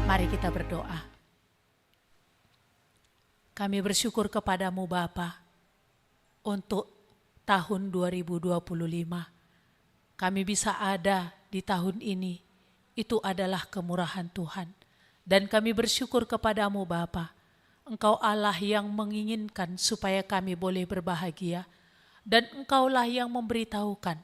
Mari kita berdoa. Kami bersyukur kepadamu Bapa untuk tahun 2025. Kami bisa ada di tahun ini, itu adalah kemurahan Tuhan. Dan kami bersyukur kepadamu Bapa, Engkau Allah yang menginginkan supaya kami boleh berbahagia. Dan Engkaulah yang memberitahukan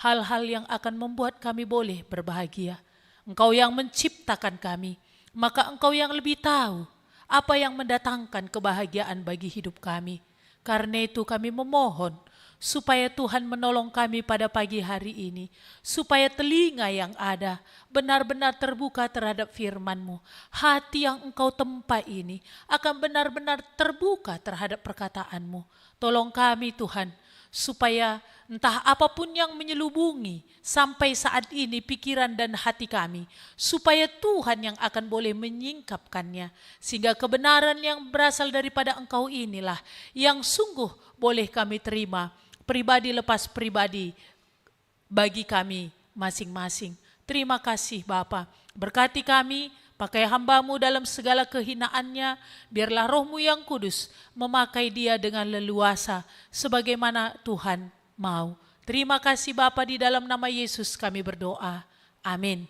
hal-hal yang akan membuat kami boleh berbahagia. Engkau yang menciptakan kami, maka Engkau yang lebih tahu apa yang mendatangkan kebahagiaan bagi hidup kami. Karena itu kami memohon supaya Tuhan menolong kami pada pagi hari ini, supaya telinga yang ada benar-benar terbuka terhadap firman-Mu. Hati yang Engkau tempa ini akan benar-benar terbuka terhadap perkataan-Mu. Tolong kami Tuhan, supaya entah apapun yang menyelubungi sampai saat ini pikiran dan hati kami, supaya Tuhan yang akan boleh menyingkapkannya, sehingga kebenaran yang berasal daripada Engkau inilah yang sungguh boleh kami terima, pribadi lepas pribadi, bagi kami masing-masing. Terima kasih Bapa, berkati kami, pakai hamba-Mu dalam segala kehinaannya, biarlah Roh-Mu yang kudus memakai dia dengan leluasa, sebagaimana Tuhan mau. Terima kasih Bapa, di dalam nama Yesus kami berdoa. Amin.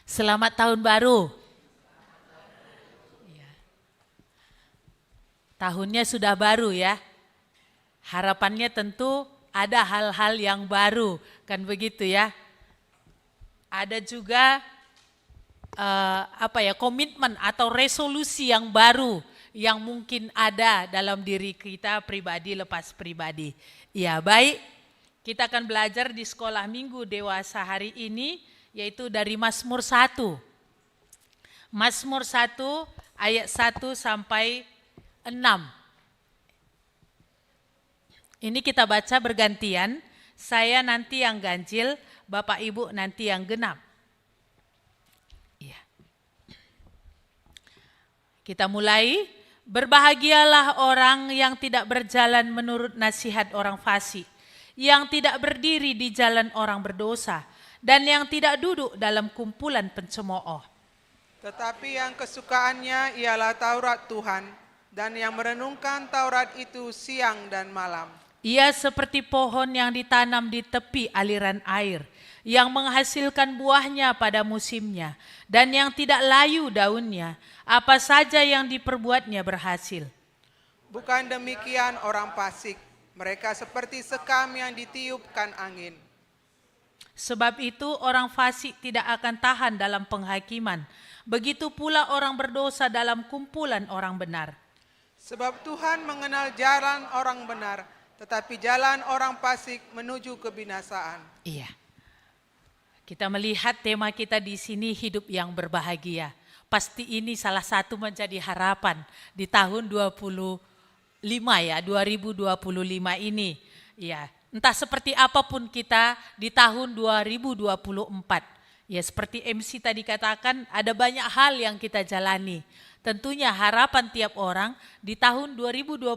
Selamat tahun baru. Tahunnya sudah baru ya. Harapannya tentu ada hal-hal yang baru, kan begitu ya. Ada juga komitmen atau resolusi yang baru yang mungkin ada dalam diri kita pribadi lepas pribadi. Ya, baik. Kita akan belajar di sekolah minggu dewasa hari ini, yaitu dari Mazmur 1. Mazmur 1 ayat 1 sampai 6. Ini kita baca bergantian, saya nanti yang ganjil, Bapak Ibu nanti yang genap. Kita mulai. Berbahagialah orang yang tidak berjalan menurut nasihat orang fasik, yang tidak berdiri di jalan orang berdosa, dan yang tidak duduk dalam kumpulan pencemooh. Tetapi yang kesukaannya ialah Taurat Tuhan, dan yang merenungkan Taurat itu siang dan malam. Ia seperti pohon yang ditanam di tepi aliran air, yang menghasilkan buahnya pada musimnya, dan yang tidak layu daunnya, apa saja yang diperbuatnya berhasil. Bukan demikian orang fasik, mereka seperti sekam yang ditiupkan angin. Sebab itu orang fasik tidak akan tahan dalam penghakiman, begitu pula orang berdosa dalam kumpulan orang benar. Sebab Tuhan mengenal jalan orang benar, tetapi jalan orang fasik menuju kebinasaan. Iya. Kita melihat tema kita di sini, hidup yang berbahagia. Pasti ini salah satu menjadi harapan di tahun 2025 ini. Ya, entah seperti apapun kita di tahun 2024. Ya, seperti MC tadi katakan, ada banyak hal yang kita jalani. Tentunya harapan tiap orang di tahun 2025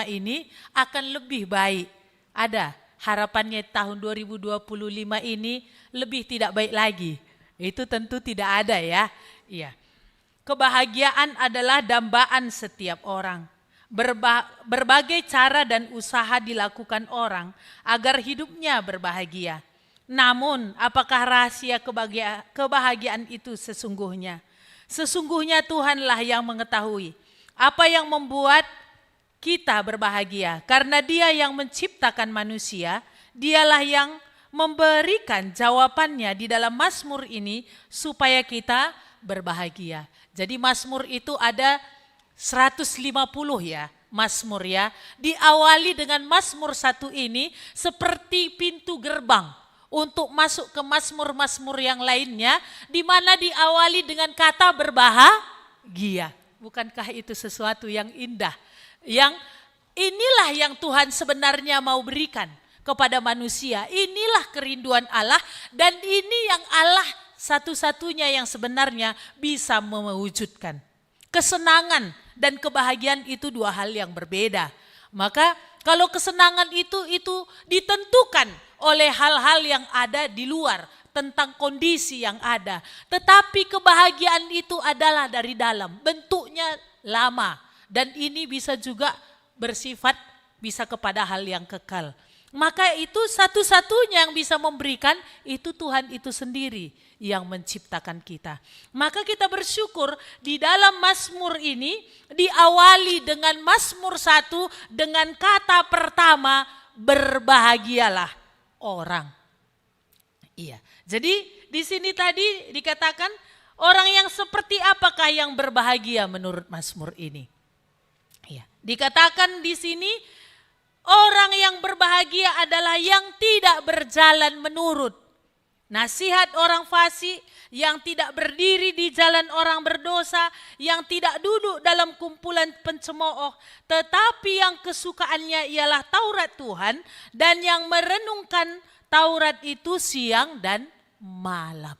ini akan lebih baik. Ada harapannya tahun 2025 ini lebih tidak baik lagi. Itu tentu tidak ada ya. Iya. Kebahagiaan adalah dambaan setiap orang. Berbagai cara dan usaha dilakukan orang agar hidupnya berbahagia. Namun, apakah rahasia kebahagiaan itu sesungguhnya? Sesungguhnya Tuhanlah yang mengetahui apa yang membuat kita berbahagia. Karena Dia yang menciptakan manusia, Dialah yang memberikan jawabannya di dalam Mazmur ini supaya kita berbahagia. Jadi Mazmur itu ada 150 ya, Mazmur ya. Diawali dengan Mazmur 1 ini seperti pintu gerbang untuk masuk ke Mazmur-Mazmur yang lainnya, di mana diawali dengan kata berbahagia. Bukankah itu sesuatu yang indah? Yang inilah yang Tuhan sebenarnya mau berikan kepada manusia. Inilah kerinduan Allah, dan ini yang Allah satu-satunya yang sebenarnya bisa mewujudkan. Kesenangan dan kebahagiaan itu dua hal yang berbeda. Maka kalau kesenangan itu ditentukan oleh hal-hal yang ada di luar, tentang kondisi yang ada. Tetapi kebahagiaan itu adalah dari dalam, bentuknya lama. Dan ini bisa juga bersifat, bisa kepada hal yang kekal. Maka itu satu-satunya yang bisa memberikan, itu Tuhan itu sendiri yang menciptakan kita. Maka kita bersyukur di dalam Mazmur ini diawali dengan Mazmur 1 dengan kata pertama, berbahagialah orang. Iya. Jadi di sini tadi dikatakan orang yang seperti apakah yang berbahagia menurut Mazmur ini? Iya. Dikatakan di sini orang yang berbahagia adalah yang tidak berjalan menurut nasihat orang fasik, yang tidak berdiri di jalan orang berdosa, yang tidak duduk dalam kumpulan pencemooh, tetapi yang kesukaannya ialah Taurat Tuhan dan yang merenungkan Taurat itu siang dan malam.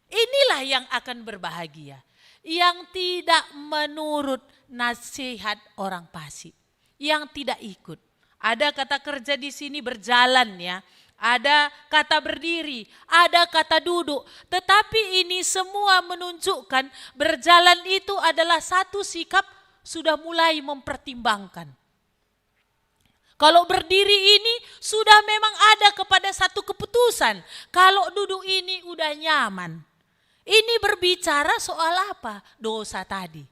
Inilah yang akan berbahagia, yang tidak menurut nasihat orang fasik, yang tidak ikut. Ada kata kerja di sini berjalan ya. Ada kata berdiri, ada kata duduk. Tetapi ini semua menunjukkan berjalan itu adalah satu sikap sudah mulai mempertimbangkan. Kalau berdiri ini sudah memang ada kepada satu keputusan. Kalau duduk ini udah nyaman. Ini berbicara soal apa? Dosa tadi.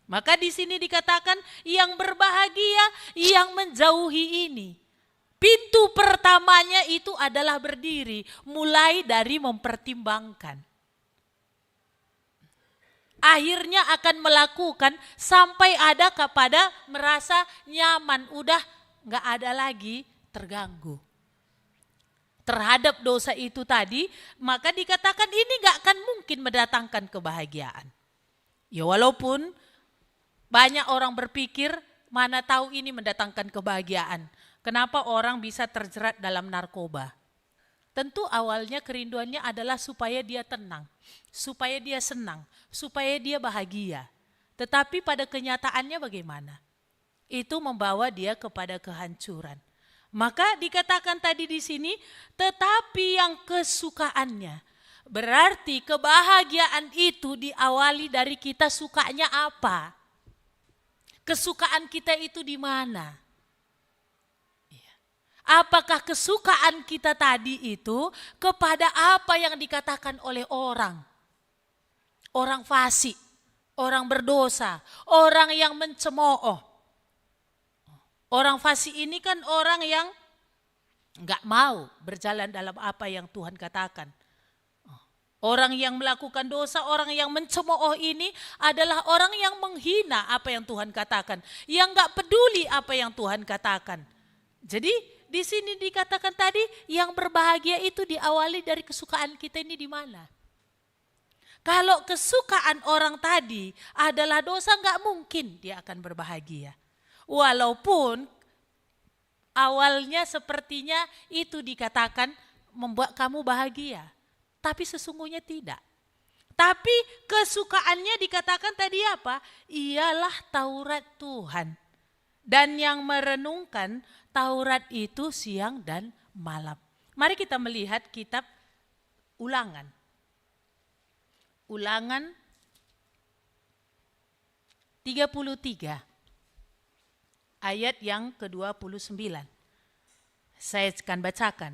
Maka di sini dikatakan yang berbahagia yang menjauhi ini. Pintu pertamanya itu adalah berdiri, mulai dari mempertimbangkan. Akhirnya akan melakukan sampai ada kepada merasa nyaman, udah gak ada lagi terganggu terhadap dosa itu tadi, maka dikatakan ini gak akan mungkin mendatangkan kebahagiaan. Ya walaupun banyak orang berpikir mana tahu ini mendatangkan kebahagiaan. Kenapa orang bisa terjerat dalam narkoba? Tentu awalnya kerinduannya adalah supaya dia tenang, supaya dia senang, supaya dia bahagia. Tetapi pada kenyataannya bagaimana? Itu membawa dia kepada kehancuran. Maka dikatakan tadi di sini, tetapi yang kesukaannya. Berarti kebahagiaan itu diawali dari kita sukanya apa? Kesukaan kita itu di mana? Apakah kesukaan kita tadi itu kepada apa yang dikatakan oleh orang? Orang fasik, orang berdosa, orang yang mencemooh. Orang fasik ini kan orang yang enggak mau berjalan dalam apa yang Tuhan katakan. Orang yang melakukan dosa, orang yang mencemooh ini adalah orang yang menghina apa yang Tuhan katakan. Yang enggak peduli apa yang Tuhan katakan. Jadi di sini dikatakan tadi yang berbahagia itu diawali dari kesukaan kita ini di mana? Kalau kesukaan orang tadi adalah dosa, enggak mungkin dia akan berbahagia. Walaupun awalnya sepertinya itu dikatakan membuat kamu bahagia, tapi sesungguhnya tidak. Tapi kesukaannya dikatakan tadi apa? Ialah Taurat Tuhan. Dan yang merenungkan Taurat itu siang dan malam. Mari kita melihat kitab Ulangan. Ulangan 33 ayat yang ke-29. Saya akan bacakan.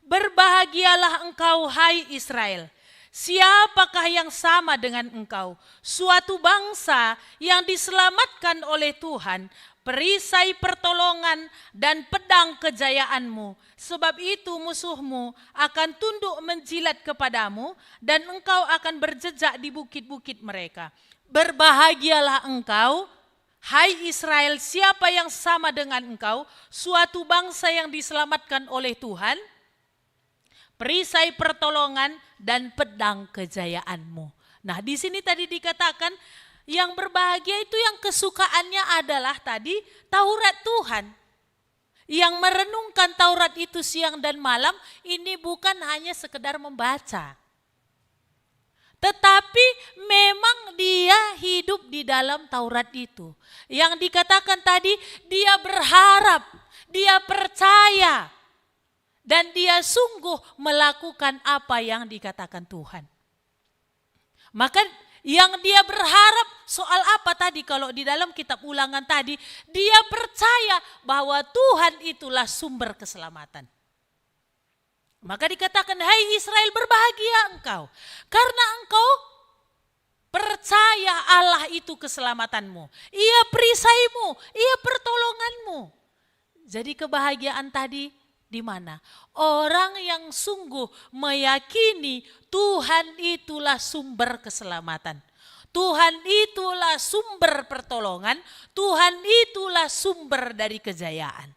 Berbahagialah engkau hai Israel. Siapakah yang sama dengan engkau? Suatu bangsa yang diselamatkan oleh Tuhan, perisai pertolongan dan pedang kejayaanmu. Sebab itu musuhmu akan tunduk menjilat kepadamu dan engkau akan berjejak di bukit-bukit mereka. Berbahagialah engkau, hai Israel, siapa yang sama dengan engkau? Suatu bangsa yang diselamatkan oleh Tuhan, perisai pertolongan dan pedang kejayaanmu. Nah, di sini tadi dikatakan yang berbahagia itu yang kesukaannya adalah tadi Taurat Tuhan. Yang merenungkan Taurat itu siang dan malam, ini bukan hanya sekedar membaca. Tetapi memang dia hidup di dalam Taurat itu. Yang dikatakan tadi dia berharap, dia percaya. dan dia sungguh melakukan apa yang dikatakan Tuhan. Maka yang dia berharap soal apa tadi, kalau di dalam kitab Ulangan tadi, dia percaya bahwa Tuhan itulah sumber keselamatan. Maka dikatakan, hai Israel, berbahagia engkau, karena engkau percaya Allah itu keselamatanmu. Ia perisaimu, ia pertolonganmu. Jadi kebahagiaan tadi di mana? Orang yang sungguh meyakini Tuhan itulah sumber keselamatan. Tuhan itulah sumber pertolongan. Tuhan itulah sumber dari kejayaan.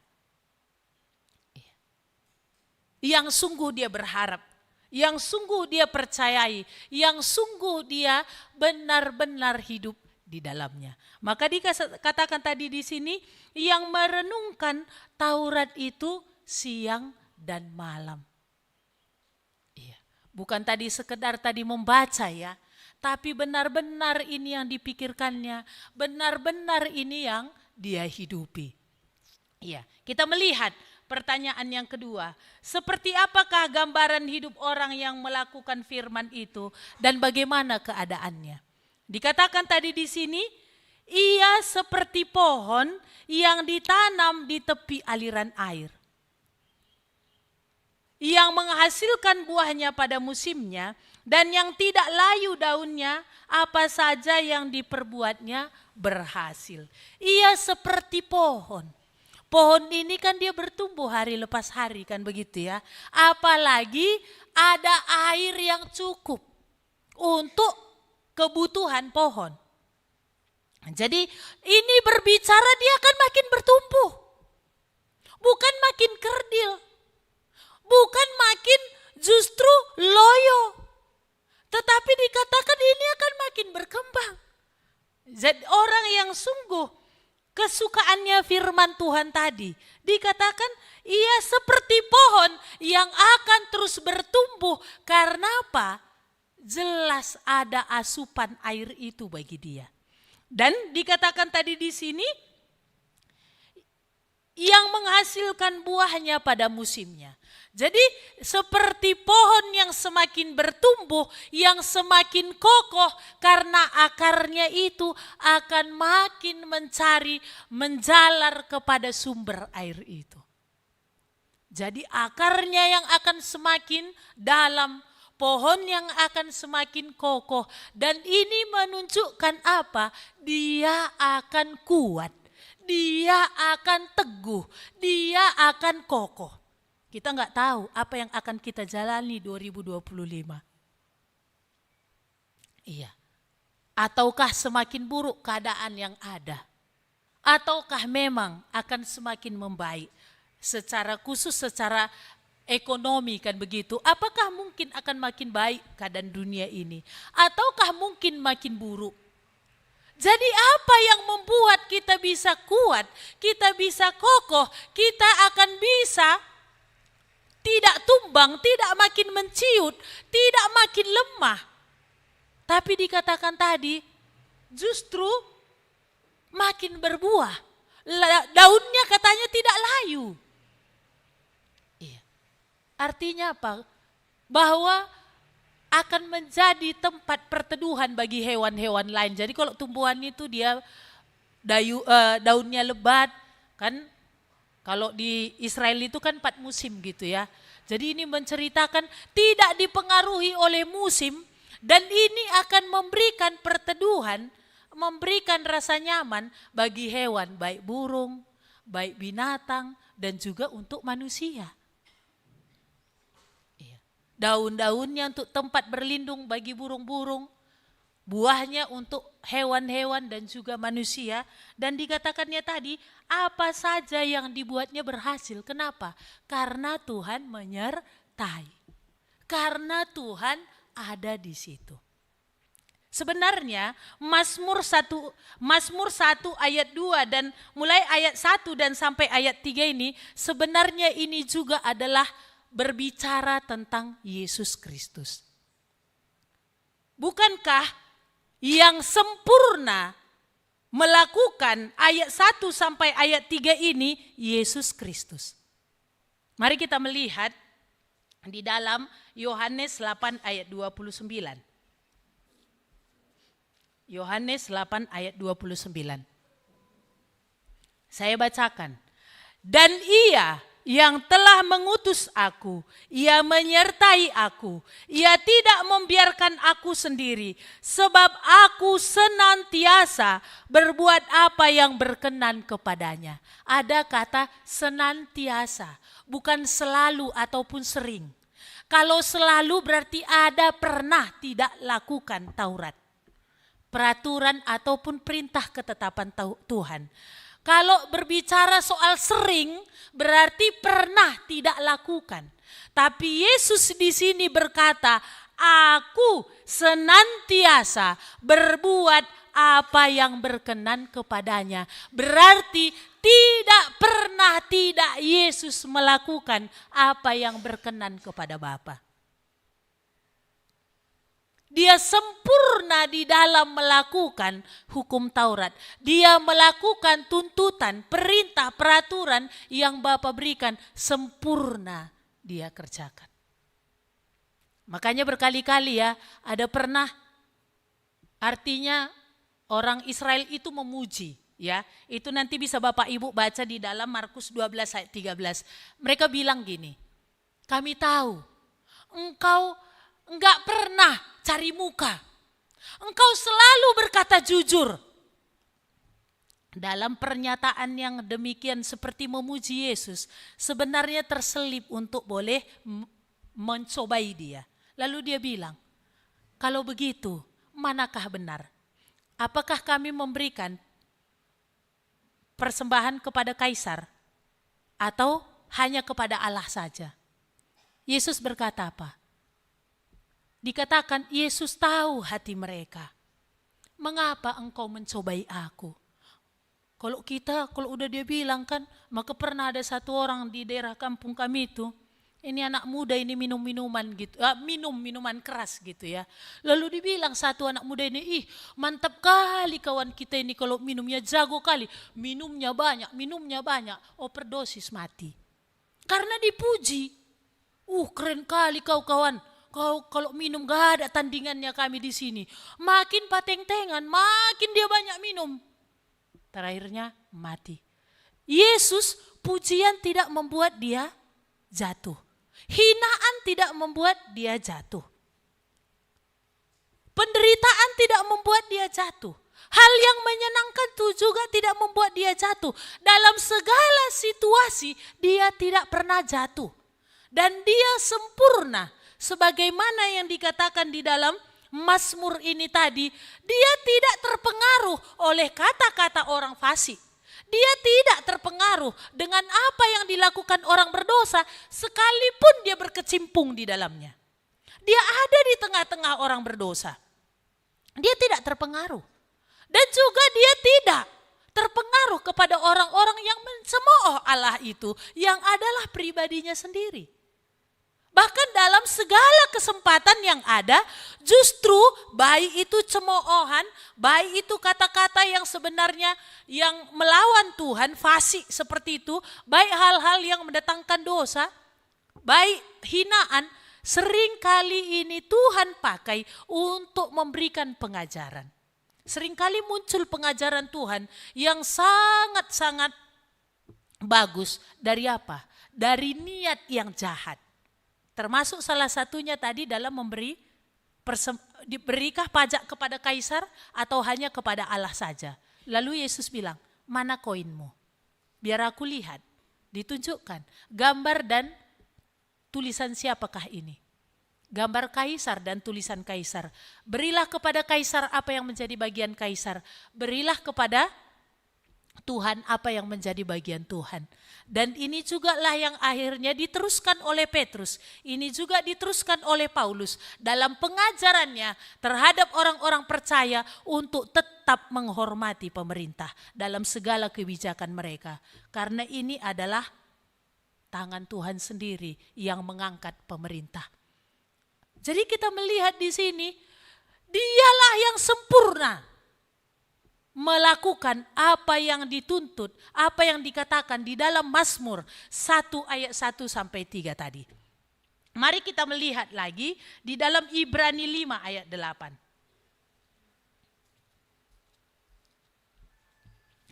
Yang sungguh dia berharap, yang sungguh dia percayai, yang sungguh dia benar-benar hidup di dalamnya. Maka dikatakan tadi di sini, yang merenungkan Taurat itu siang dan malam. Iya. Bukan tadi sekedar tadi membaca ya, tapi benar-benar ini yang dipikirkannya, benar-benar ini yang dia hidupi. Iya, kita melihat pertanyaan yang kedua, seperti apakah gambaran hidup orang yang melakukan firman itu dan bagaimana keadaannya? Dikatakan tadi di sini, ia seperti pohon yang ditanam di tepi aliran air, yang menghasilkan buahnya pada musimnya, dan yang tidak layu daunnya, apa saja yang diperbuatnya berhasil. Ia seperti pohon. Pohon ini kan dia bertumbuh hari lepas hari, kan begitu ya. Apalagi ada air yang cukup untuk kebutuhan pohon. Jadi ini berbicara dia akan makin bertumbuh, bukan makin kerdil, bukan makin justru loyo, tetapi dikatakan ini akan makin berkembang. Jadi orang yang sungguh kesukaannya firman Tuhan tadi, dikatakan ia seperti pohon yang akan terus bertumbuh. Karena apa? Jelas ada asupan air itu bagi dia. Dan dikatakan tadi di sini, yang menghasilkan buahnya pada musimnya. Jadi seperti pohon yang semakin bertumbuh, yang semakin kokoh, karena akarnya itu akan makin mencari, menjalar kepada sumber air itu. Jadi akarnya yang akan semakin dalam, pohon yang akan semakin kokoh, dan ini menunjukkan apa? Dia akan kuat, dia akan teguh, dia akan kokoh. Kita nggak tahu apa yang akan kita jalani 2025. Iya. Ataukah semakin buruk keadaan yang ada? Ataukah memang akan semakin membaik? Secara khusus, secara ekonomi kan begitu. Apakah mungkin akan makin baik keadaan dunia ini? Ataukah mungkin makin buruk? Jadi apa yang membuat kita bisa kuat, kita bisa kokoh, kita akan bisa tidak tumbang, tidak makin menciut, tidak makin lemah. Tapi dikatakan tadi, justru makin berbuah. Daunnya katanya tidak layu. Iya. Artinya apa? Bahwa akan menjadi tempat perteduhan bagi hewan-hewan lain. Jadi kalau tumbuhan itu dia daunnya lebat, kan? Kalau di Israel itu kan 4 musim gitu ya. Jadi ini menceritakan tidak dipengaruhi oleh musim, dan ini akan memberikan perteduhan, memberikan rasa nyaman bagi hewan, baik burung, baik binatang, dan juga untuk manusia. Daun-daunnya untuk tempat berlindung bagi burung-burung, buahnya untuk hewan-hewan dan juga manusia. Dan dikatakannya tadi, apa saja yang dibuatnya berhasil. Kenapa? Karena Tuhan menyertai. Karena Tuhan ada di situ. Sebenarnya Mazmur 1 ayat 2 dan mulai ayat 1 dan sampai ayat 3 ini, sebenarnya ini juga adalah berbicara tentang Yesus Kristus. Bukankah yang sempurna melakukan ayat 1 sampai ayat 3 ini Yesus Kristus? Mari kita melihat di dalam Yohanes 8 ayat 29. Yohanes 8 ayat 29. Saya bacakan. Dan Ia yang telah mengutus aku, Ia menyertai aku. Ia tidak membiarkan aku sendiri, sebab aku senantiasa berbuat apa yang berkenan kepadanya. Ada kata senantiasa, bukan selalu ataupun sering. Kalau selalu berarti ada pernah tidak lakukan Taurat, peraturan ataupun perintah ketetapan Tuhan. Kalau berbicara soal sering, berarti pernah tidak lakukan. Tapi Yesus di sini berkata, aku senantiasa berbuat apa yang berkenan kepadanya. Berarti tidak pernah tidak Yesus melakukan apa yang berkenan kepada Bapa. Dia sempurna di dalam melakukan hukum Taurat. Dia melakukan tuntutan, perintah, peraturan yang Bapa berikan. Sempurna dia kerjakan. Makanya berkali-kali ya, ada pernah artinya orang Israel itu memuji. Ya, itu nanti bisa Bapak Ibu baca di dalam Markus 12 ayat 13. Mereka bilang gini, kami tahu engkau enggak pernah cari muka. Engkau selalu berkata jujur. Dalam pernyataan yang demikian seperti memuji Yesus, sebenarnya terselip untuk boleh mencobai dia. Lalu dia bilang, kalau begitu, manakah benar? Apakah kami memberikan persembahan kepada kaisar atau hanya kepada Allah saja? Yesus berkata apa? Dikatakan Yesus tahu hati mereka. Mengapa engkau mencobai aku? Kalau udah dia bilang kan, maka pernah ada satu orang di daerah kampung kami itu, ini anak muda ini minum minuman keras gitu ya. Lalu dibilang satu anak muda ini, mantap kali kawan kita ini kalau minumnya, jago kali, minumnya banyak, overdosis mati. Karena dipuji, keren kali kau kawan. Kau kalau minum gak ada tandingannya kami di sini. Makin pateng-tengan, makin dia banyak minum. Terakhirnya mati. Yesus pujian tidak membuat dia jatuh. Hinaan tidak membuat dia jatuh. Penderitaan tidak membuat dia jatuh. Hal yang menyenangkan itu juga tidak membuat dia jatuh. Dalam segala situasi dia tidak pernah jatuh. Dan dia sempurna. Sebagaimana yang dikatakan di dalam Mazmur ini tadi, dia tidak terpengaruh oleh kata-kata orang fasik. Dia tidak terpengaruh dengan apa yang dilakukan orang berdosa sekalipun dia berkecimpung di dalamnya. Dia ada di tengah-tengah orang berdosa. Dia tidak terpengaruh. Dan juga dia tidak terpengaruh kepada orang-orang yang mencemooh Allah itu yang adalah pribadinya sendiri. Bahkan dalam segala kesempatan yang ada, justru baik itu cemoohan, baik itu kata-kata yang sebenarnya yang melawan Tuhan, fasik seperti itu, baik hal-hal yang mendatangkan dosa, baik hinaan, seringkali ini Tuhan pakai untuk memberikan pengajaran. Seringkali muncul pengajaran Tuhan yang sangat-sangat bagus. Dari apa? Dari niat yang jahat. Termasuk salah satunya tadi dalam diberikan pajak kepada kaisar atau hanya kepada Allah saja. Lalu Yesus bilang, mana koinmu? Biar aku lihat. Ditunjukkan gambar dan tulisan siapakah ini? Gambar kaisar dan tulisan kaisar. Berilah kepada kaisar apa yang menjadi bagian kaisar. Berilah kepada Tuhan apa yang menjadi bagian Tuhan. Dan ini juga lah yang akhirnya diteruskan oleh Petrus. Ini juga diteruskan oleh Paulus dalam pengajarannya terhadap orang-orang percaya untuk tetap menghormati pemerintah dalam segala kebijakan mereka. Karena ini adalah tangan Tuhan sendiri yang mengangkat pemerintah. Jadi kita melihat di sini, dialah yang sempurna melakukan apa yang dituntut, apa yang dikatakan di dalam Mazmur 1 ayat 1 sampai 3 tadi. Mari kita melihat lagi di dalam Ibrani 5 ayat 8.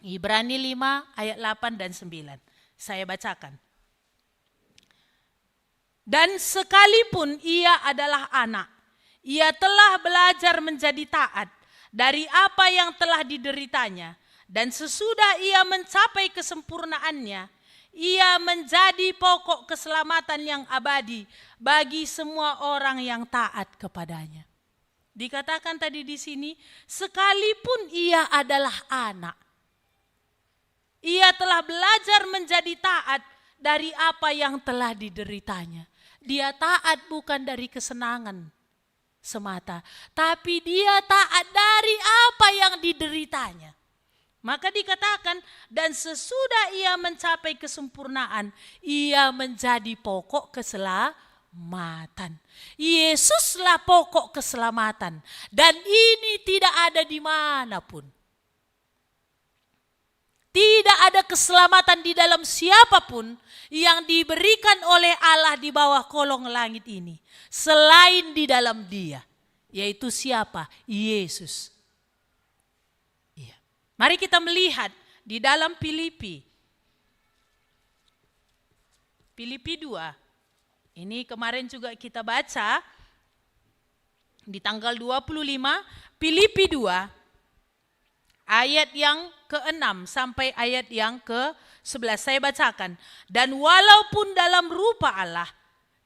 Ibrani 5 ayat 8 dan 9. Saya bacakan. Dan sekalipun ia adalah anak, ia telah belajar menjadi taat dari apa yang telah dideritanya. Dan sesudah ia mencapai kesempurnaannya, ia menjadi pokok keselamatan yang abadi bagi semua orang yang taat kepadanya. Dikatakan tadi di sini, sekalipun ia adalah anak, ia telah belajar menjadi taat dari apa yang telah dideritanya. Dia taat bukan dari kesenangan semata, tapi dia taat dari apa yang dideritanya. Maka dikatakan, dan sesudah ia mencapai kesempurnaan, ia menjadi pokok keselamatan. Yesuslah pokok keselamatan, dan ini tidak ada di manapun. Tidak ada keselamatan di dalam siapapun yang diberikan oleh Allah di bawah kolong langit ini, selain di dalam Dia, yaitu siapa? Yesus. Iya. Mari kita melihat di dalam Filipi 2. Ini kemarin juga kita baca di tanggal 25, Filipi 2 ayat yang ke-6 sampai ayat yang ke-11. Saya bacakan. Dan walaupun dalam rupa Allah,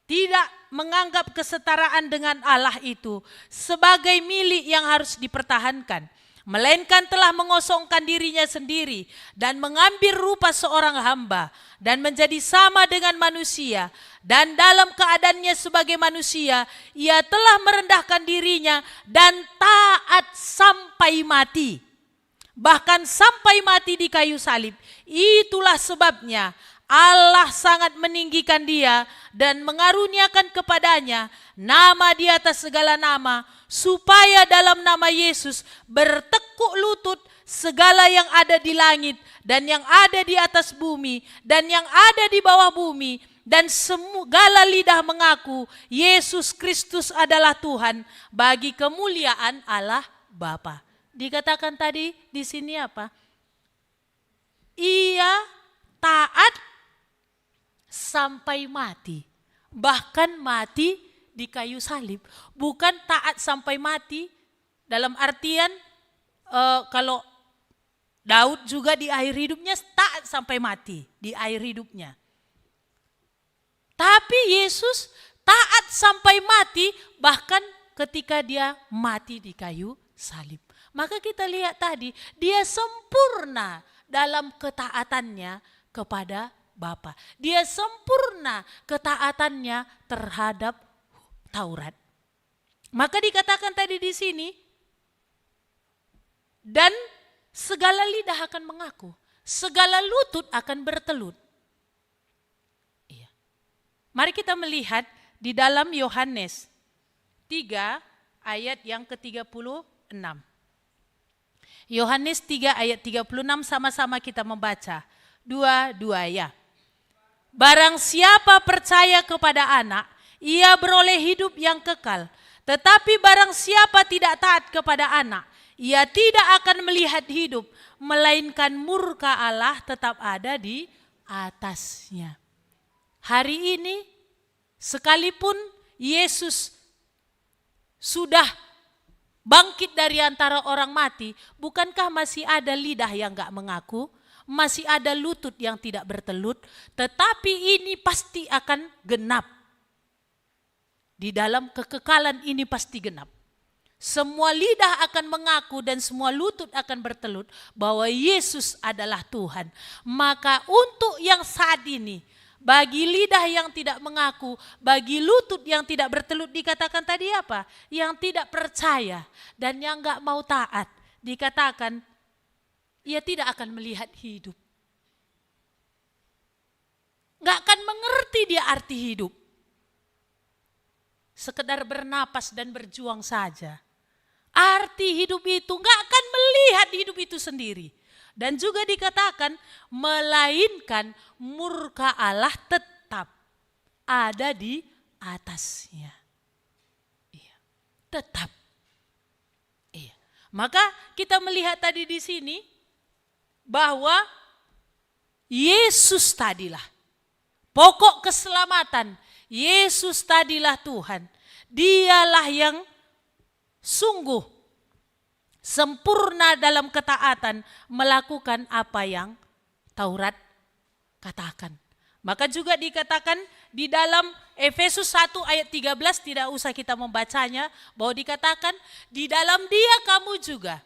tidak menganggap kesetaraan dengan Allah itu sebagai milik yang harus dipertahankan, melainkan telah mengosongkan dirinya sendiri dan mengambil rupa seorang hamba dan menjadi sama dengan manusia. Dan dalam keadaannya sebagai manusia, ia telah merendahkan dirinya dan taat sampai mati. Bahkan sampai mati di kayu salib. Itulah sebabnya Allah sangat meninggikan dia dan mengaruniakan kepadanya nama di atas segala nama, supaya dalam nama Yesus bertekuk lutut segala yang ada di langit dan yang ada di atas bumi dan yang ada di bawah bumi, dan segala lidah mengaku Yesus Kristus adalah Tuhan, bagi kemuliaan Allah Bapa. Dikatakan tadi di sini apa? Ia taat sampai mati, bahkan mati di kayu salib. Bukan taat sampai mati dalam artian kalau Daud juga di akhir hidupnya taat sampai mati di akhir hidupnya. Tapi Yesus taat sampai mati bahkan ketika dia mati di kayu salib. Maka kita lihat tadi, dia sempurna dalam ketaatannya kepada Bapa. Dia sempurna ketaatannya terhadap Taurat. Maka dikatakan tadi di sini, dan segala lidah akan mengaku, segala lutut akan bertelut. Iya. Mari kita melihat di dalam Yohanes 3 ayat yang ke-36. Yohanes 3 ayat 36 sama-sama kita membaca. Dua-dua ya. Barang siapa percaya kepada anak, ia beroleh hidup yang kekal. Tetapi barang siapa tidak taat kepada anak, ia tidak akan melihat hidup, melainkan murka Allah tetap ada di atasnya. Hari ini, sekalipun Yesus sudah bangkit dari antara orang mati, bukankah masih ada lidah yang gak mengaku? Masih ada lutut yang tidak bertelut? Tetapi ini pasti akan genap. Di dalam kekekalan ini pasti genap. Semua lidah akan mengaku dan semua lutut akan bertelut bahwa Yesus adalah Tuhan. Maka untuk yang saat ini, bagi lidah yang tidak mengaku, bagi lutut yang tidak bertelut, dikatakan tadi apa? Yang tidak percaya dan yang gak mau taat, dikatakan ia tidak akan melihat hidup. Gak akan mengerti dia arti hidup. Sekedar bernapas dan berjuang saja. arti hidup itu, nggak akan melihat hidup itu sendiri. Dan juga dikatakan, melainkan murka Allah tetap ada di atasnya. Iya, tetap. Iya. Maka kita melihat tadi di sini bahwa Yesus tadilah pokok keselamatan. Yesus tadilah Tuhan. Dialah yang sungguh sempurna dalam ketaatan melakukan apa yang Taurat katakan. Maka juga dikatakan di dalam Efesus 1 ayat 13, tidak usah kita membacanya, bahwa dikatakan di dalam Dia kamu juga,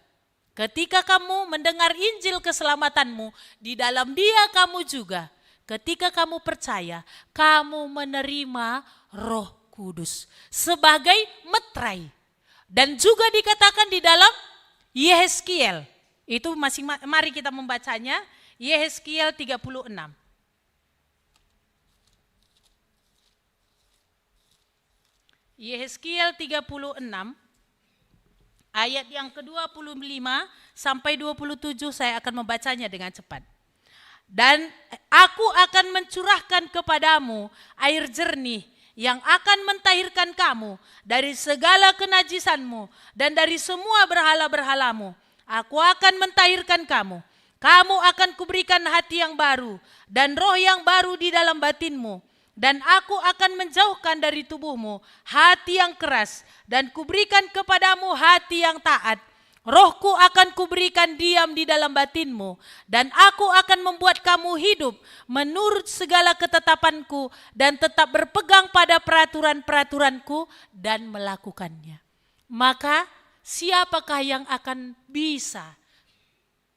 ketika kamu mendengar Injil keselamatanmu, di dalam Dia kamu juga, ketika kamu percaya, kamu menerima Roh Kudus sebagai meterai. Dan juga dikatakan di dalam Yehezkiel, itu mari kita membacanya, Yehezkiel 36. Yehezkiel 36 ayat yang ke-25 sampai 27, saya akan membacanya dengan cepat. Dan aku akan mencurahkan kepadamu air jernih yang akan mentahirkan kamu dari segala kenajisanmu dan dari semua berhala-berhalamu. Aku akan mentahirkan kamu. Kamu akan kuberikan hati yang baru dan roh yang baru di dalam batinmu. Dan aku akan menjauhkan dari tubuhmu hati yang keras dan kuberikan kepadamu hati yang taat. Rohku akan kuberikan diam di dalam batinmu, dan aku akan membuat kamu hidup menurut segala ketetapanku dan tetap berpegang pada peraturan-peraturanku dan melakukannya. Maka siapakah yang akan bisa?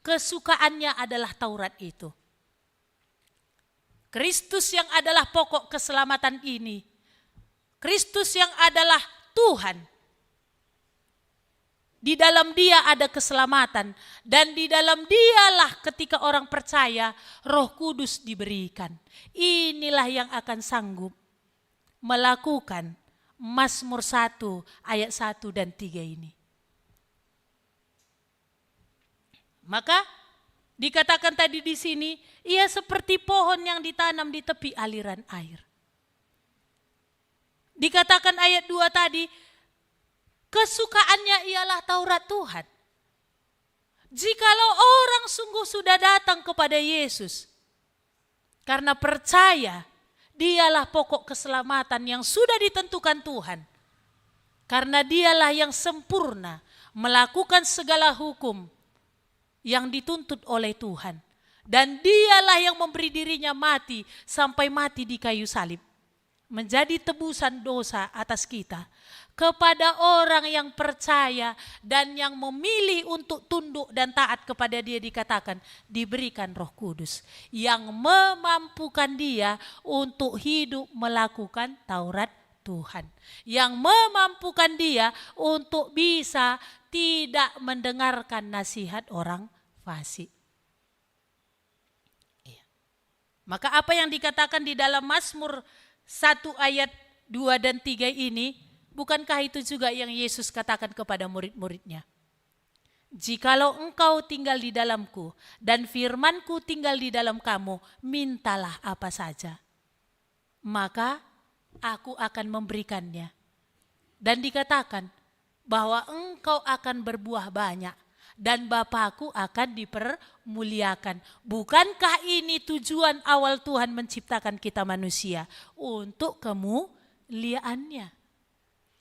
Kesukaannya adalah Taurat itu. Kristus yang adalah pokok keselamatan ini. Kristus yang adalah Tuhan. Di dalam Dia ada keselamatan, dan di dalam Dialah ketika orang percaya Roh Kudus diberikan. Inilah yang akan sanggup melakukan Mazmur 1 ayat 1 dan 3 ini. Maka dikatakan tadi di sini, ia seperti pohon yang ditanam di tepi aliran air. Dikatakan ayat 2 tadi, kesukaannya ialah Taurat Tuhan. Jikalau orang sungguh sudah datang kepada Yesus karena percaya Dialah pokok keselamatan yang sudah ditentukan Tuhan, karena Dialah yang sempurna melakukan segala hukum yang dituntut oleh Tuhan, dan Dialah yang memberi dirinya mati sampai mati di kayu salib, menjadi tebusan dosa atas kita. Kepada orang yang percaya dan yang memilih untuk tunduk dan taat kepada Dia, dikatakan diberikan Roh Kudus yang memampukan dia untuk hidup melakukan Taurat Tuhan, yang memampukan dia untuk bisa tidak mendengarkan nasihat orang fasik. Maka apa yang dikatakan di dalam Mazmur 1 ayat 2 dan 3 ini, bukankah itu juga yang Yesus katakan kepada murid-muridnya? Jikalau engkau tinggal di dalamku dan firmanku tinggal di dalam kamu, mintalah apa saja, maka aku akan memberikannya. Dan dikatakan bahwa engkau akan berbuah banyak dan Bapakku akan dipermuliakan. Bukankah ini tujuan awal Tuhan menciptakan kita manusia? Untuk kemuliaannya.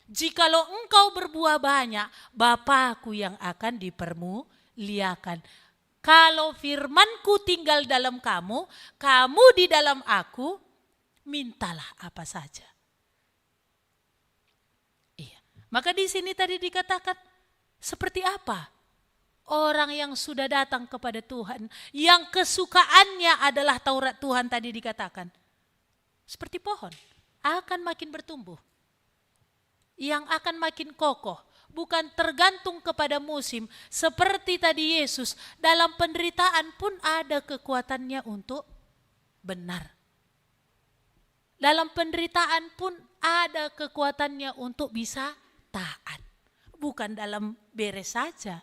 Jikalau engkau berbuah banyak, Bapakku yang akan dipermuliakan. Kalau firmanku tinggal dalam kamu, kamu di dalam aku, mintalah apa saja. Iya. Maka di sini tadi dikatakan, seperti apa orang yang sudah datang kepada Tuhan, yang kesukaannya adalah Taurat Tuhan tadi dikatakan. Seperti pohon, akan makin bertumbuh, yang akan makin kokoh, bukan tergantung kepada musim. Seperti tadi Yesus, dalam penderitaan pun ada kekuatannya untuk benar. Dalam penderitaan pun ada kekuatannya untuk bisa taat. bukan dalam beres saja.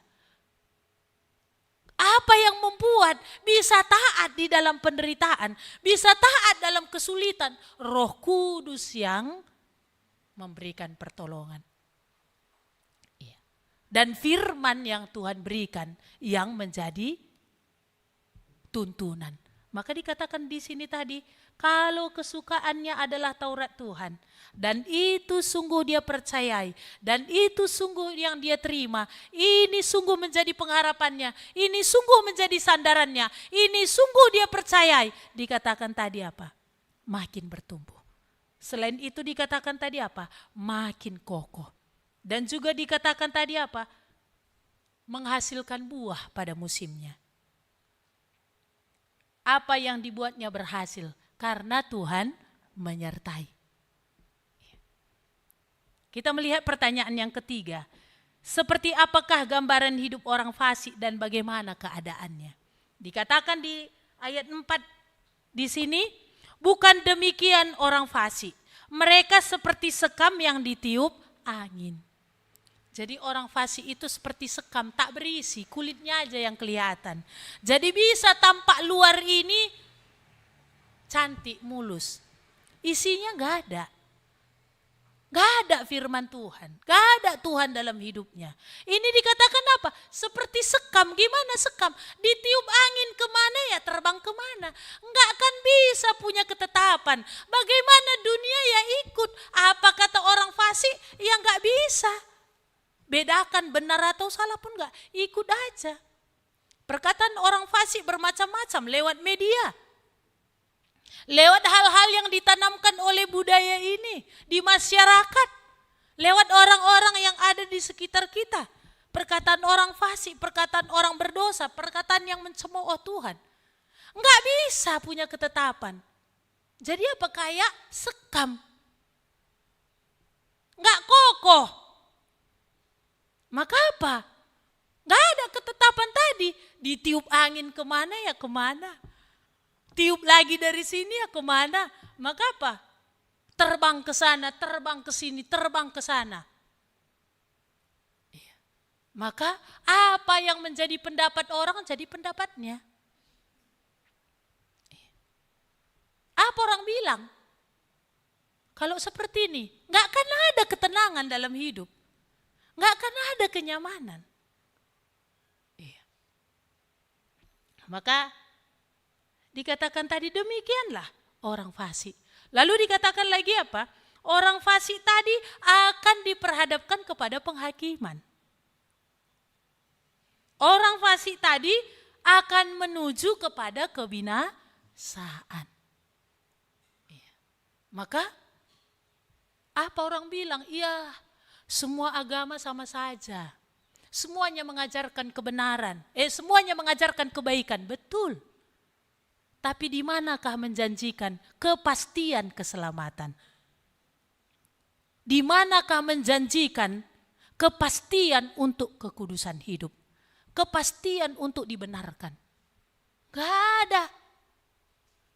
Apa yang membuat bisa taat di dalam penderitaan, bisa taat dalam kesulitan? Roh Kudus yang memberikan pertolongan. Iya. Dan firman yang Tuhan berikan yang menjadi tuntunan. Maka dikatakan di sini tadi, kalau kesukaannya adalah Taurat Tuhan, dan itu sungguh dia percayai, dan itu sungguh yang dia terima, ini sungguh menjadi pengharapannya, ini sungguh menjadi sandarannya, ini sungguh dia percayai. Dikatakan tadi apa? Makin bertumbuh. Selain itu dikatakan tadi apa? Makin kokoh. Dan juga dikatakan tadi apa? Menghasilkan buah pada musimnya. Apa yang dibuatnya berhasil? Karena Tuhan menyertai. Kita melihat pertanyaan yang ketiga. Seperti apakah gambaran hidup orang fasik dan bagaimana keadaannya? Dikatakan di ayat 4 di sini, bukan demikian orang fasik. Mereka seperti sekam yang ditiup angin. Jadi orang fasik itu seperti sekam, tak berisi, kulitnya aja yang kelihatan. Jadi bisa tampak luar ini cantik, mulus. Isinya gak ada. Gak ada firman Tuhan. Gak ada Tuhan dalam hidupnya. Ini dikatakan apa? Seperti sekam. Gimana sekam? Ditiup angin kemana ya? Terbang kemana? Enggak akan bisa punya ketetapan. Bagaimana dunia ya ikut? Apa kata orang fasik? Ya gak bisa. Bedakan benar atau salah pun gak. Ikut aja. Perkataan orang fasik bermacam-macam lewat media. Lewat hal-hal yang ditanamkan oleh budaya ini di masyarakat. Lewat orang-orang yang ada di sekitar kita. Perkataan orang fasik, perkataan orang berdosa, perkataan yang mencemooh Tuhan. Enggak bisa punya ketetapan. Jadi apa? Kayak sekam. Enggak kokoh. Maka apa? Enggak ada ketetapan tadi. Ditiup angin kemana ya kemana. Tiup lagi dari sini ya kemana? Maka apa? Terbang ke sana, terbang ke sini, terbang ke sana. Maka apa yang menjadi pendapat orang jadi pendapatnya. Apa orang bilang? Kalau seperti ini, gak akan ada ketenangan dalam hidup. Gak akan ada kenyamanan. Maka dikatakan tadi demikianlah orang fasik. Lalu dikatakan lagi apa? Orang fasik tadi akan diperhadapkan kepada penghakiman. Orang fasik tadi akan menuju kepada kebinasaan. Maka apa orang bilang? Iya, semua agama sama saja. Semuanya mengajarkan kebenaran. Semuanya mengajarkan kebaikan. Betul. Tapi di manakah menjanjikan kepastian keselamatan? Di manakah menjanjikan kepastian untuk kekudusan hidup? Kepastian untuk dibenarkan? Gak ada.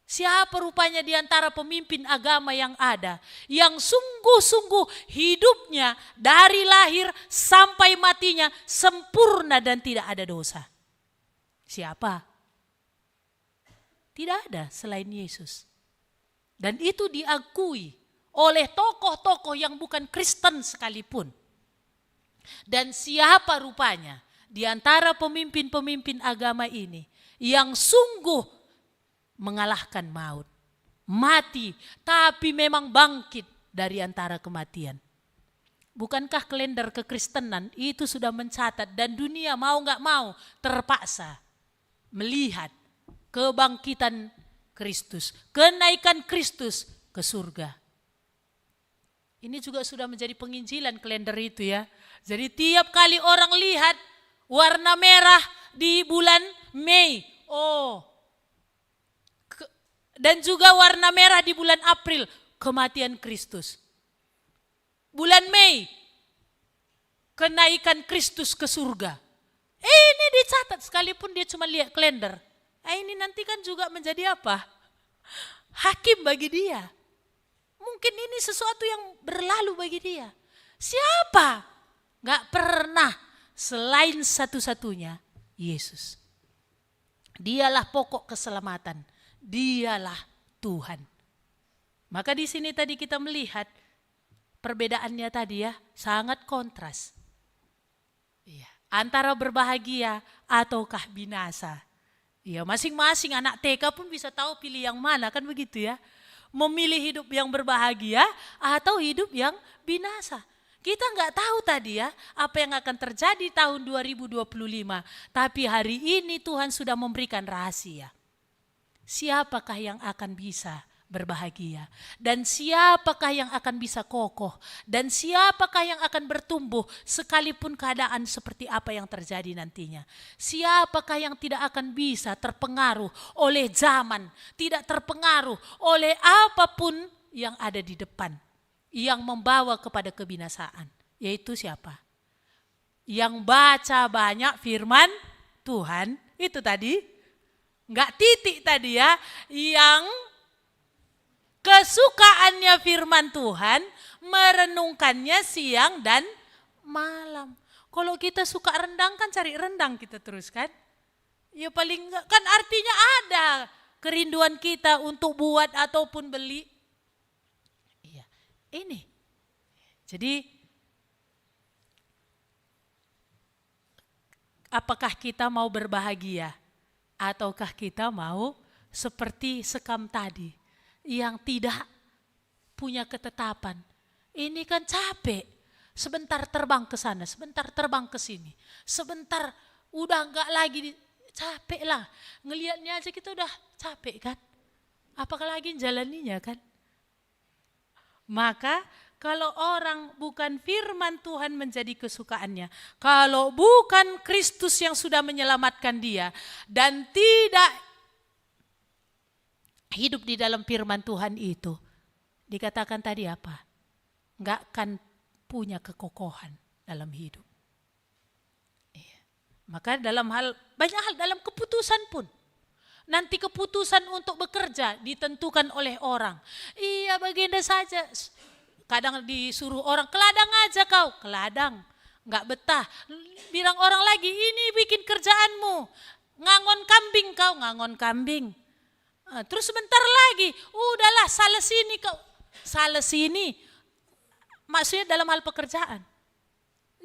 Siapa rupanya di antara pemimpin agama yang ada, yang sungguh-sungguh hidupnya dari lahir sampai matinya sempurna dan tidak ada dosa? Siapa? Tidak ada selain Yesus. Dan itu diakui oleh tokoh-tokoh yang bukan Kristen sekalipun. Dan siapa rupanya di antara pemimpin-pemimpin agama ini yang sungguh mengalahkan maut, mati, tapi memang bangkit dari antara kematian? Bukankah kalender kekristenan itu sudah mencatat dan dunia mau gak mau terpaksa melihat kebangkitan Kristus, kenaikan Kristus ke surga. Ini juga sudah menjadi penginjilan kalender itu ya. Jadi tiap kali orang lihat warna merah di bulan Mei, dan juga warna merah di bulan April, kematian Kristus. Bulan Mei, kenaikan Kristus ke surga. Ini dicatat sekalipun dia cuma lihat kalender. Ini nanti kan juga menjadi apa? Hakim bagi dia. Mungkin ini sesuatu yang berlalu bagi dia. Siapa? Gak pernah selain satu-satunya Yesus. Dialah pokok keselamatan. Dialah Tuhan. Maka di sini tadi kita melihat perbedaannya tadi ya, sangat kontras. Iya, antara berbahagia ataukah binasa. Iya, masing-masing anak TK pun bisa tahu pilih yang mana, kan begitu ya. Memilih hidup yang berbahagia atau hidup yang binasa. Kita nggak tahu tadi ya apa yang akan terjadi tahun 2025. Tapi hari ini Tuhan sudah memberikan rahasia. Siapakah yang akan bisa berbahagia? Dan siapakah yang akan bisa kokoh? Dan siapakah yang akan bertumbuh sekalipun keadaan seperti apa yang terjadi nantinya? Siapakah yang tidak akan bisa terpengaruh oleh zaman? Tidak terpengaruh oleh apapun yang ada di depan, yang membawa kepada kebinasaan. Yaitu siapa? Yang baca banyak firman Tuhan, itu tadi, enggak titik tadi ya, yang kesukaannya firman Tuhan, merenungkannya siang dan malam. Kalau kita suka rendang kan cari rendang kita terus kan. Ya paling enggak, kan artinya ada kerinduan kita untuk buat ataupun beli. Ini. Jadi apakah kita mau berbahagia ataukah kita mau seperti Sekam tadi yang tidak punya ketetapan. Ini kan capek. Sebentar terbang ke sana, sebentar terbang ke sini. Sebentar udah enggak lagi capek lah. Ngelihatnya aja kita udah capek kan. Apakah lagi jalaninya kan? Maka kalau orang bukan firman Tuhan menjadi kesukaannya, kalau bukan Kristus yang sudah menyelamatkan dia dan tidak hidup di dalam firman Tuhan itu, dikatakan tadi apa? Enggak akan punya kekokohan dalam hidup. Maka dalam banyak hal dalam keputusan pun. Nanti keputusan untuk bekerja ditentukan oleh orang. Iya baginda saja. Kadang disuruh orang, ke ladang aja kau. Ke ladang. Enggak betah. Bilang orang lagi, ini bikin kerjaanmu. Ngangon kambing kau, ngangon kambing. Terus sebentar lagi, udahlah salah sini kau. Salah sini. Maksudnya dalam hal pekerjaan.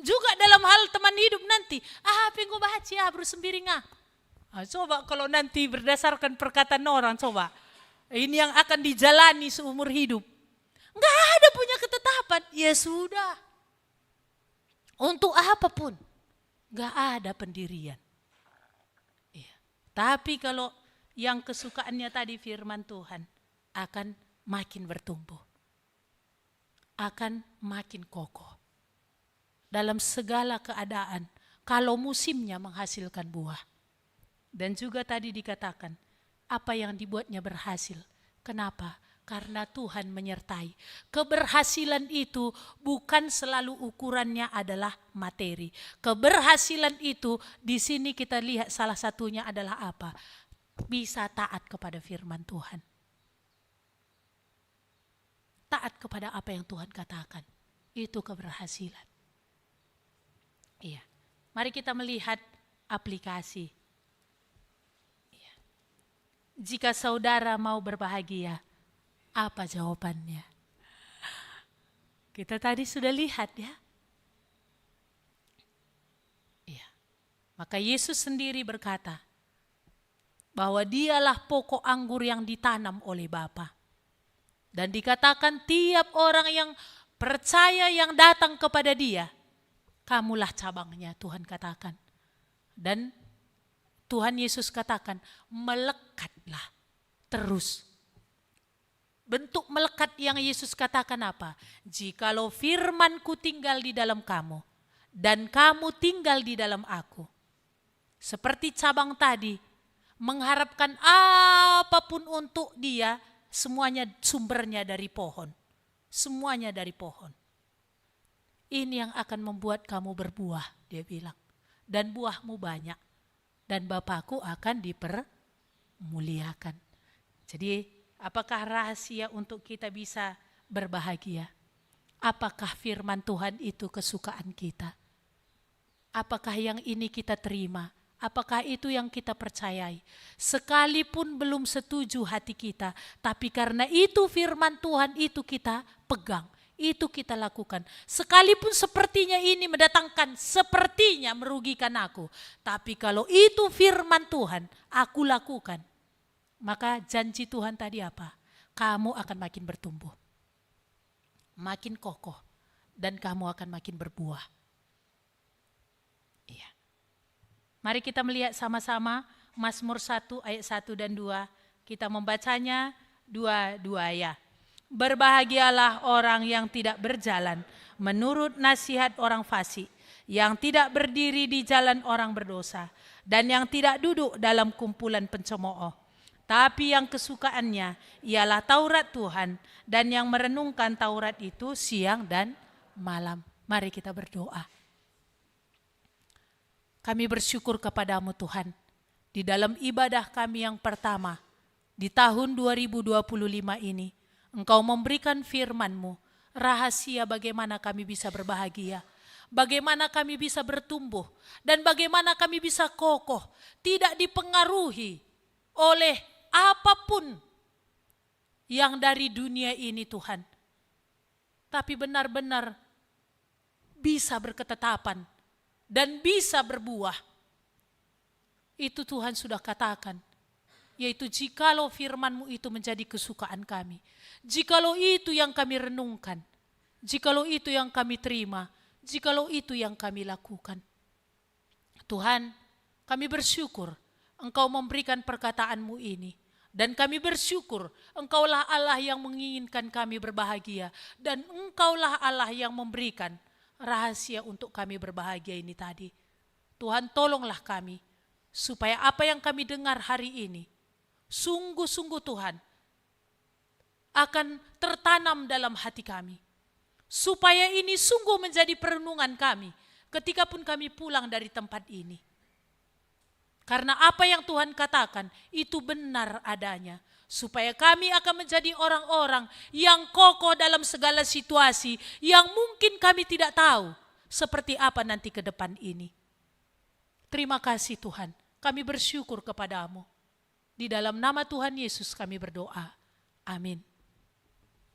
Juga dalam hal teman hidup nanti. Pinggu bahagia, bersembiri ngah. Coba kalau nanti berdasarkan perkataan orang, coba. Ini yang akan dijalani seumur hidup. Enggak ada punya ketetapan. Ya sudah. Untuk apapun. Enggak ada pendirian. Ya. Tapi kalau yang kesukaannya tadi firman Tuhan, akan makin bertumbuh. Akan makin kokoh. Dalam segala keadaan. Kalau musimnya menghasilkan buah. Dan juga tadi dikatakan, apa yang dibuatnya berhasil. Kenapa? Karena Tuhan menyertai. Keberhasilan itu bukan selalu ukurannya adalah materi. Keberhasilan itu di sini kita lihat salah satunya adalah apa? Bisa taat kepada firman Tuhan. Taat kepada apa yang Tuhan katakan. Itu keberhasilan. Iya. Mari kita melihat aplikasi. Jika saudara mau berbahagia, apa jawabannya? Kita tadi sudah lihat ya. Iya. Maka Yesus sendiri berkata bahwa dialah pokok anggur yang ditanam oleh Bapa. Dan dikatakan tiap orang yang percaya yang datang kepada dia, kamulah cabangnya, Tuhan katakan. Dan Tuhan Yesus katakan, melekatlah terus. Bentuk melekat yang Yesus katakan apa? Jikalau firman-Ku tinggal di dalam kamu, dan kamu tinggal di dalam aku. Seperti cabang tadi, mengharapkan apapun untuk dia, semuanya sumbernya dari pohon. Semuanya dari pohon. Ini yang akan membuat kamu berbuah, dia bilang. Dan buahmu banyak. Dan Bapakku akan dipermuliakan. Jadi apakah rahasia untuk kita bisa berbahagia? Apakah firman Tuhan itu kesukaan kita? Apakah yang ini kita terima? Apakah itu yang kita percayai? Sekalipun belum setuju hati kita, tapi karena itu firman Tuhan itu kita pegang, itu kita lakukan. Sekalipun sepertinya ini mendatangkan, sepertinya merugikan aku, tapi kalau itu firman Tuhan, aku lakukan. Maka janji Tuhan tadi apa? Kamu akan makin bertumbuh, makin kokoh, dan kamu akan makin berbuah. Iya. Mari kita melihat sama-sama Mazmur 1 ayat 1 dan 2. Kita membacanya dua-dua ya. Berbahagialah orang yang tidak berjalan menurut nasihat orang fasik, yang tidak berdiri di jalan orang berdosa, dan yang tidak duduk dalam kumpulan pencemooh. Tapi yang kesukaannya ialah Taurat Tuhan, dan yang merenungkan Taurat itu siang dan malam. Mari kita berdoa. Kami bersyukur kepadamu Tuhan, di dalam ibadah kami yang pertama, di tahun 2025 ini, Engkau memberikan firman-Mu, rahasia bagaimana kami bisa berbahagia, bagaimana kami bisa bertumbuh, dan bagaimana kami bisa kokoh, tidak dipengaruhi oleh apapun yang dari dunia ini Tuhan. Tapi benar-benar bisa berketetapan dan bisa berbuah. Itu Tuhan sudah katakan. Yaitu jikalau firman-Mu itu menjadi kesukaan kami. Jikalau itu yang kami renungkan. Jikalau itu yang kami terima. Jikalau itu yang kami lakukan. Tuhan, kami bersyukur Engkau memberikan perkataan-Mu ini. Dan kami bersyukur Engkaulah Allah yang menginginkan kami berbahagia. Dan Engkaulah Allah yang memberikan rahasia untuk kami berbahagia ini tadi. Tuhan, tolonglah kami supaya apa yang kami dengar hari ini sungguh-sungguh Tuhan akan tertanam dalam hati kami. Supaya ini sungguh menjadi perenungan kami ketika pun kami pulang dari tempat ini. Karena apa yang Tuhan katakan itu benar adanya. Supaya kami akan menjadi orang-orang yang kokoh dalam segala situasi yang mungkin kami tidak tahu seperti apa nanti ke depan ini. Terima kasih Tuhan, kami bersyukur kepadamu. Di dalam nama Tuhan Yesus kami berdoa. Amin.